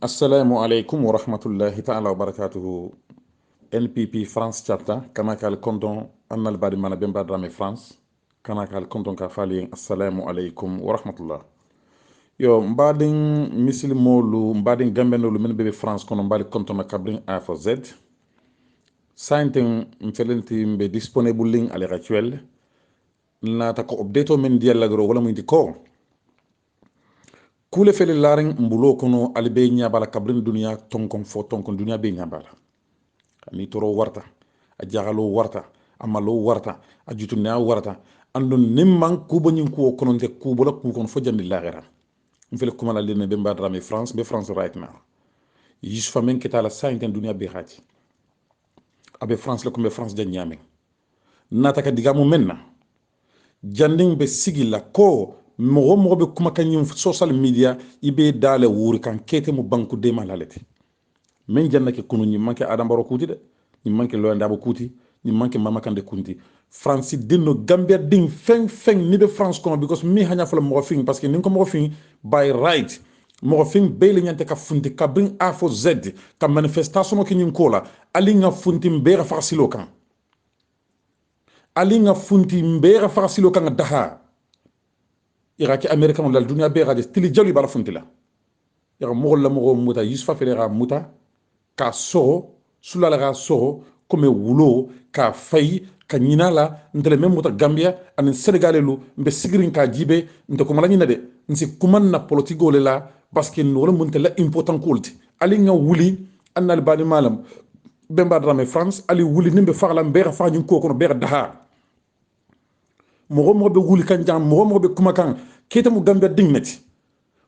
Assalamu alaikum wa rahmatullahi ta'ala wa barakatuhu. NPP France chapter kana kal kondon annal badi mana bemba drame France kana kal kondon ka fali assalamu alaikum wa rahmatullah. Yo mbadin muslimolu mbadin gambenolu men bebe France kono mbadi konton na kabrin A for Z. Sainten mfelenti mbe disponible link à l'heure actuelle. Na ta ko update men dialagro wala mu indi ko. Kule fele laring mbulo kono alibe nyabala kabrin dunia tonkon fo tonkon dunia be nyabala ni toro warta a jagalo warta amalo warta a jutunya warta andon nimman kubo nyin ko kono te kubo la ku kono fo jandi lagira mfele kuma la lene be mbadra me France be France right now yusfa men ketala sainten dunia be hati abe France la ko be France jan nyame nataka digamu menna janding be sigila ko mogo be kuma kanyum social media ibe dale wuri kan kete mu banku de malalete men janna ke kunu ni manke adam baro kuti de ni manke lo ndabo kuti ni manke mama kande kunti France dinno gambia ding feng ni be France kono because mi hanya fala mo fin parce que ni ko mo fin by right mo fin be le nyante ka funti ka bring A for Z ka manifestation ko nyim kola ali nga funti mbera farsilo kan ali nga funti mbera farsilo kan daha iraki americain la dunia be radio tili jalu bala funtila ira mo la mo muta yusfa felera muta ka soro sulala ka soro comme wulo ka fay ka nyinala ndele même muta gambia an senegalelu mbe sigirin ka jibe nte ko mala nyina de nsi kuman na politico le la parce que no munte la important kulti ali nga wuli annal bani malam bemba drame France ali wuli nimbe farla mbera fa nyin ko kono bera daha mogo be wuli kan jam mogo be kuma kan kete mu gambia dignity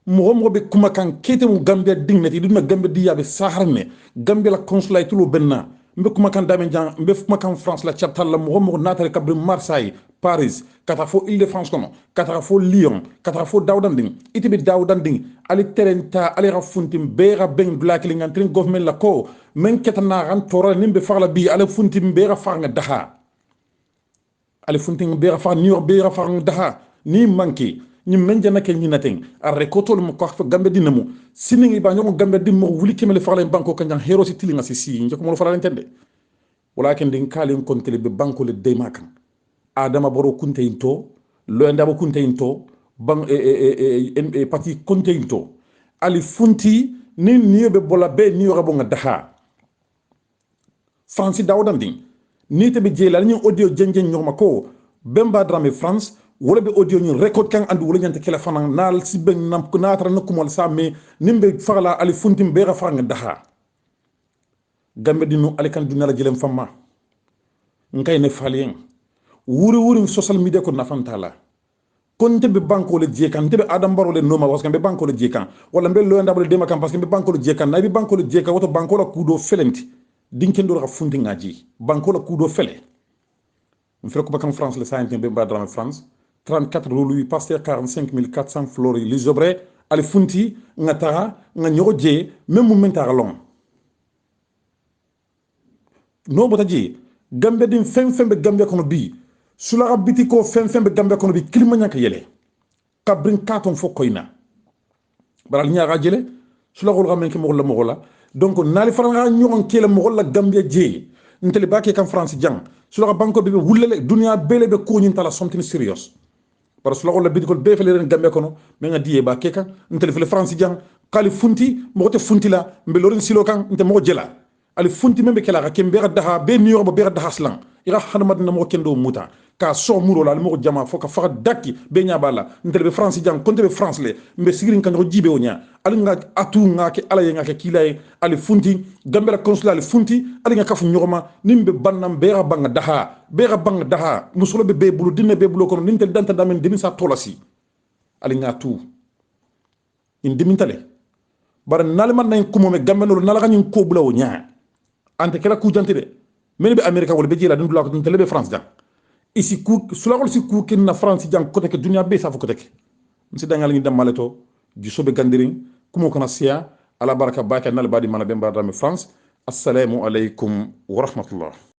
mogo be kuma kan kete mu gambia dignity dum gambia diya be saharne gambia la consulat tulo benna mbe kuma kan dame jam mbe kuma kan France la chapter la mogo natale kabri Marseille Paris kata fo Île-de-France kono kata fo Lyon kata fo dawdanding itibi dawdanding ali terenta ali rafuntim bera ben black lingantrin government la ko men ketana ran tora nimbe farla bi ali funtim bera farnga daha ali funting bera fa New York bera fa daha ni manki ni menjana ke ni nating arre kotol mo ko fa gambe dinamu siningi ba ñoko gambe dim mo wuli kemele fa len banko kan hero ci tilinga si ñoko mo fa len tende walakin din kalim kontele be banko le de makan adama boro kunte into lo ndabo kunte into bang parti kunte into ali funti ni niebe bola be ni yorabo nga daha France dawdanding ni te be jela ni audio jenjen ñoma ko bemba drame France wala be audio ñu record kan andu wala ñante téléphone nal si ben nam ko natara nakumol sa me nimbe fagala ali funtim be rafa nga daha gambe dinu ali kan dunala jelem famma ngay ne falien wuri social media ko nafantala kon te be banko le jekan te be adam baro le noma parce que be banko le jekan wala be lo ndabale dema kan parce que be banko le jekan na be banko le jekan woto banko la kudo felenti dinken do ra funti ngaji banko la kudo fele mfere ko bakam France le sainte be badram France 34 Louis Pasteur 45400 Flori les obré ali funti ngata nga nyoje même menta long no botaji gambe dim fem be gambe kono bi sula rabiti ko fem be gambe kono bi kilima nyaka yele kabrin katon fo koyna baral nyaara jele sula gol gamen ke mo la donc nali faranga ñoon kele mo la gambia je ntele baké kan France jang sula banko be wulele dunia bele be ko ñin tala something serious parce que la bidikol be fele ren gambia kono me nga dié baké kan ntele fele France jang kali funti mo te funti la mbe lorin silo kan nte mo jela ali funti membe kala ka kembe daha be niyo bo be daha slang ira hanamad na mo kendo muta ka so muro la mo jama fo ka fa dakki be nyabala ntele be France jang konte be France le mbe sigirin kan jibe o nya ali nga atu nga ke ala nga ke kilay ali funti gambe la consulat ali funti ali nga kafu nyoma nimbe bannam be banga daha musulo be bulu dinne be bulu kono nintel danta damen demi sa tolasi ali nga tu in dimintale bar nalman nay kumo me gambe no nala ganyin ko bula o nya ante kala ku jante de men be america wala be jila dum dula ko tele be France jang ici ku sulagol si ku ken na France jang côté que dunia be sa fa côté que msi dangal ngi dem maleto ju sobe gandirin kumo kana sia ala baraka baka nal badi mana be mbadame France assalamu alaikum wa rahmatullah